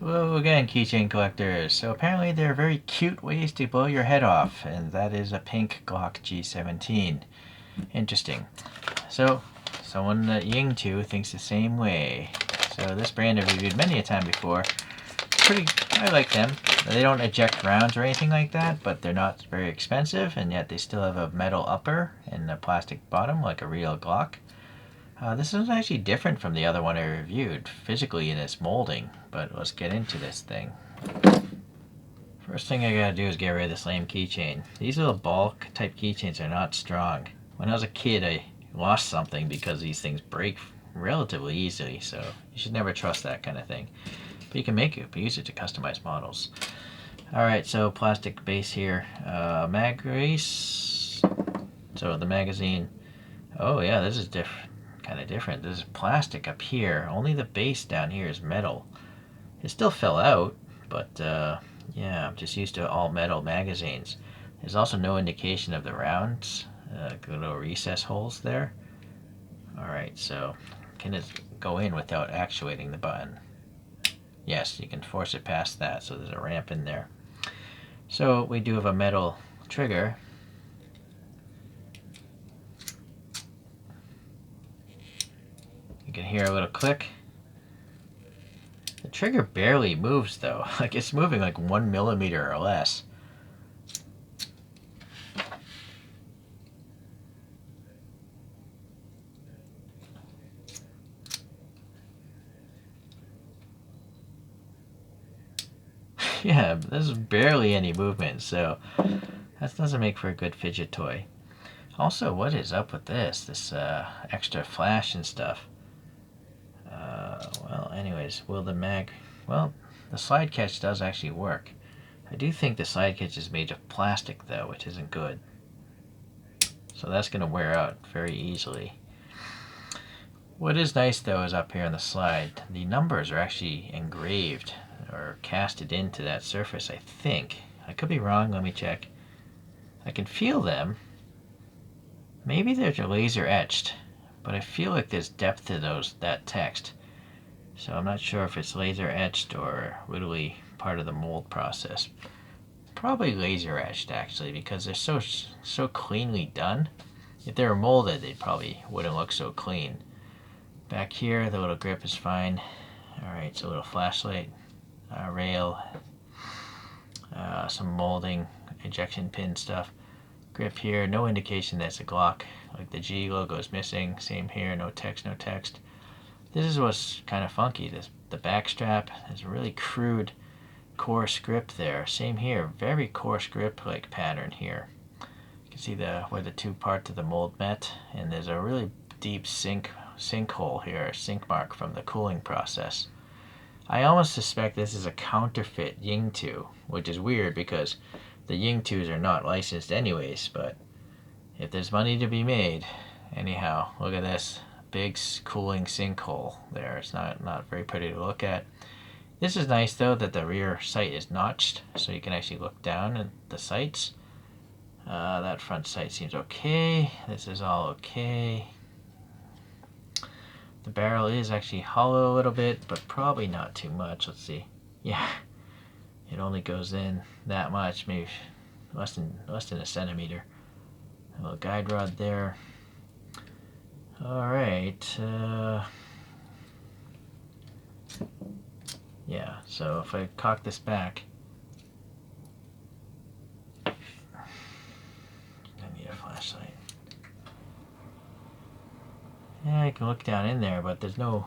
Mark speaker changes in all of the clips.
Speaker 1: Hello again, keychain collectors. So apparently there are very cute ways to blow your head off, and that is a pink Glock G17. Interesting. So, someone at Yingtu thinks the same way. So this brand I've reviewed many a time before. I like them. They don't eject rounds or anything like that, but they're not very expensive, and yet they still have a metal upper and a plastic bottom like a real Glock. This is actually different from the other one I reviewed, physically in its molding, but let's get into this thing. First thing I gotta do is get rid of this lame keychain. These little ball type keychains are not strong. When I was a kid, I lost something because these things break relatively easily, so you should never trust that kind of thing. But you can use it to customize models. Alright, so plastic base here. Mag race. So the magazine. Oh yeah, this is kind of different. This is plastic up here. Only the base down here is metal. It still fell out, but yeah, I'm just used to all metal magazines. There's also no indication of the rounds, little recess holes there. Alright, so can it go in without actuating the button? Yes, you can force it past that, so there's a ramp in there. So we do have a metal trigger. You can hear a little click. The trigger barely moves though, like it's moving like 1 millimeter or less. Yeah, there's barely any movement, so that doesn't make for a good fidget toy. Also, what is up with this extra flash and stuff? Well, anyways, well, the slide catch does actually work. I do think the slide catch is made of plastic though, which isn't good. So that's going to wear out very easily. What is nice though is up here on the slide, the numbers are actually engraved or casted into that surface, I think. I could be wrong, let me check. I can feel them. Maybe they're laser etched, but I feel like there's depth to that text. So I'm not sure if it's laser etched or literally part of the mold process. Probably laser etched actually, because they're so cleanly done. If they were molded, they probably wouldn't look so clean. Back here, the little grip is fine. Alright, so a little flashlight, rail, some molding, ejection pin stuff. Grip here, no indication that's a Glock. Like the G logo is missing. Same here, no text, no text. This is what's kind of funky. The back strap has a really crude, coarse grip there. Same here, very coarse grip like pattern here. You can see where the two parts of the mold met, and there's a really deep sinkhole here, sink mark from the cooling process. I almost suspect this is a counterfeit Yingtu, which is weird because the Yingtus are not licensed anyways, but if there's money to be made, anyhow, look at this big cooling sinkhole there. It's not very pretty to look at. This is nice though that the rear sight is notched, so you can actually look down at the sights. That front sight seems okay. This is all okay. The barrel is actually hollow a little bit, but probably not too much. Let's see. Yeah, it only goes in that much, maybe less than a centimeter. A little guide rod there. Alright, yeah, so if I cock this back, I need a flashlight. Yeah, I can look down in there, but there's no,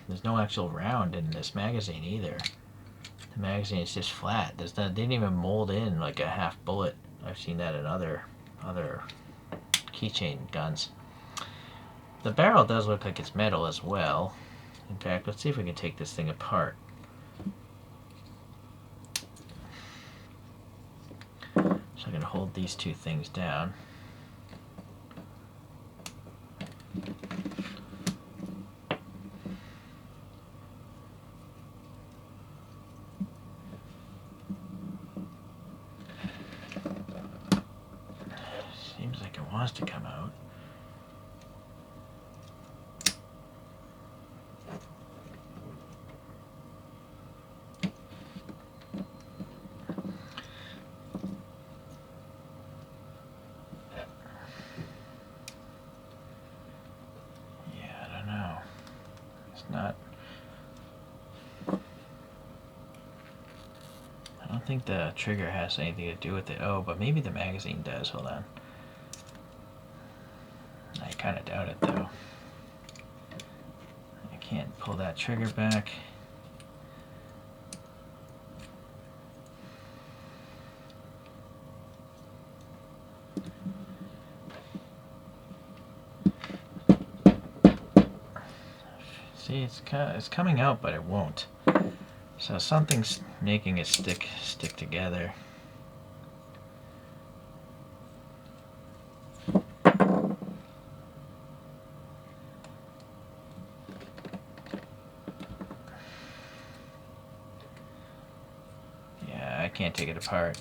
Speaker 1: there's no actual round in this magazine either. The magazine is just flat. They didn't even mold in like a half bullet. I've seen that in other keychain guns. The barrel does look like it's metal as well. In fact, let's see if we can take this thing apart. So I'm going to hold these two things down. Seems like it wants to come out. not. I don't think the trigger has anything to do with it. Oh, but maybe the magazine does. Hold on. I kind of doubt it though. I can't pull that trigger back. See, it's coming out, but it won't. So something's making it stick together. Yeah, I can't take it apart.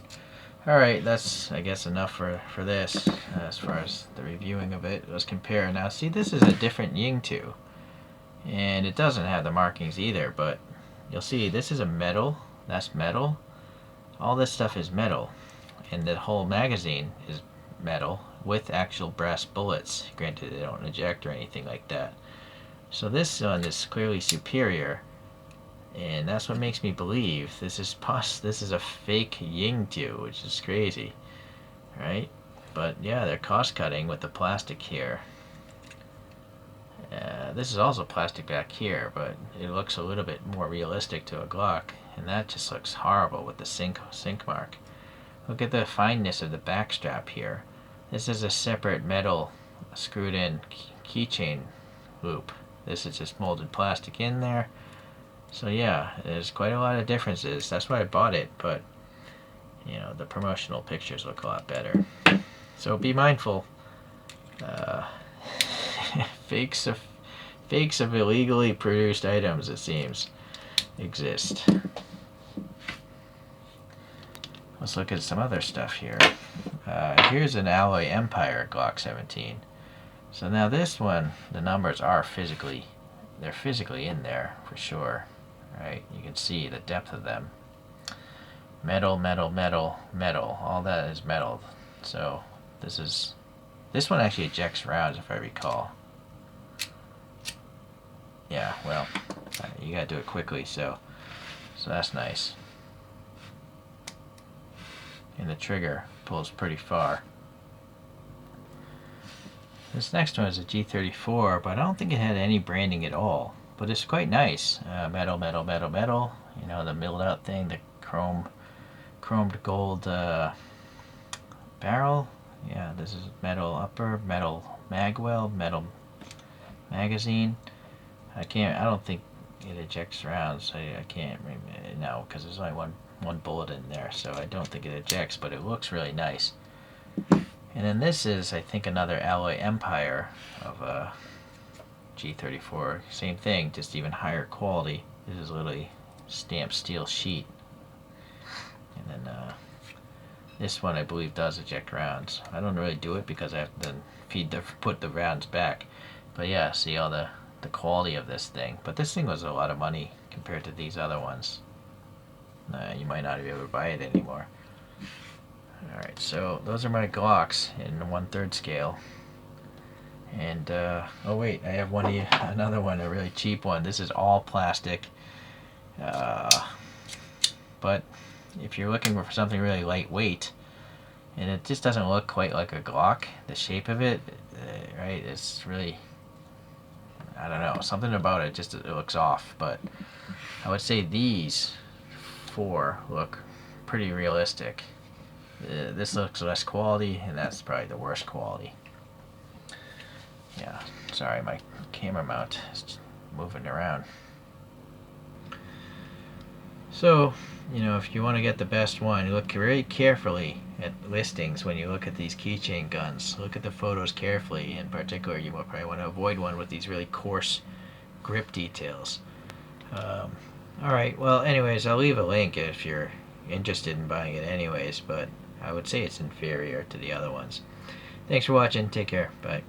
Speaker 1: Alright, that's, I guess, enough for this, as far as the reviewing of it. Let's compare. Now, see, this is a different Yingtu. And it doesn't have the markings either, but you'll see this is a metal. That's metal. All this stuff is metal. And the whole magazine is metal with actual brass bullets. Granted, they don't eject or anything like that. So this one is clearly superior. And that's what makes me believe this is a fake Yingtu, which is crazy, right? But yeah, they're cost cutting with the plastic here. This is also plastic back here, but it looks a little bit more realistic to a Glock, and that just looks horrible with the sink mark. Look at the fineness of the back strap here. This is a separate metal screwed in keychain loop. This is just molded plastic in there. So yeah, there's quite a lot of differences. That's why I bought it, but you know, the promotional pictures look a lot better. So be mindful. Fakes of illegally produced items, it seems, exist. Let's look at some other stuff here. Here's an Alloy Empire Glock 17. So now this one, the numbers are they're physically in there for sure. Right? You can see the depth of them. Metal, metal, metal, metal. All that is metal. So this one actually ejects rounds, if I recall. Yeah, well, you gotta do it quickly, so that's nice. And the trigger pulls pretty far. This next one is a G34, but I don't think it had any branding at all. But it's quite nice. Metal, metal, metal, metal. You know, the milled out thing, the chromed gold barrel. Yeah, this is metal upper, metal magwell, metal magazine. I don't think it ejects rounds. I can't remember now because there's only one bullet in there, so I don't think it ejects, but it looks really nice. And then this is, I think, another Alloy Empire of a G34. Same thing, just even higher quality. This is literally stamped steel sheet. And then this one, I believe, does eject rounds. I don't really do it because I have to put the rounds back. But yeah, see all the quality of this thing. But this thing was a lot of money compared to these other ones. You might not be able to buy it anymore. Alright, so those are my Glocks in 1/3 scale. And, oh wait, I have another one, a really cheap one. This is all plastic. But if you're looking for something really lightweight, and it just doesn't look quite like a Glock, the shape of it, right, it's really, I don't know, something about it just, it looks off. But I would say these 4 look pretty realistic. This looks less quality, and that's probably the worst quality. Yeah, sorry, my camera mount is moving around. So, you know, if you want to get the best one, look very carefully at listings when you look at these keychain guns. Look at the photos carefully. In particular, you will probably want to avoid one with these really coarse grip details. Alright, well, anyways, I'll leave a link if you're interested in buying it anyways, but I would say it's inferior to the other ones. Thanks for watching. Take care. Bye.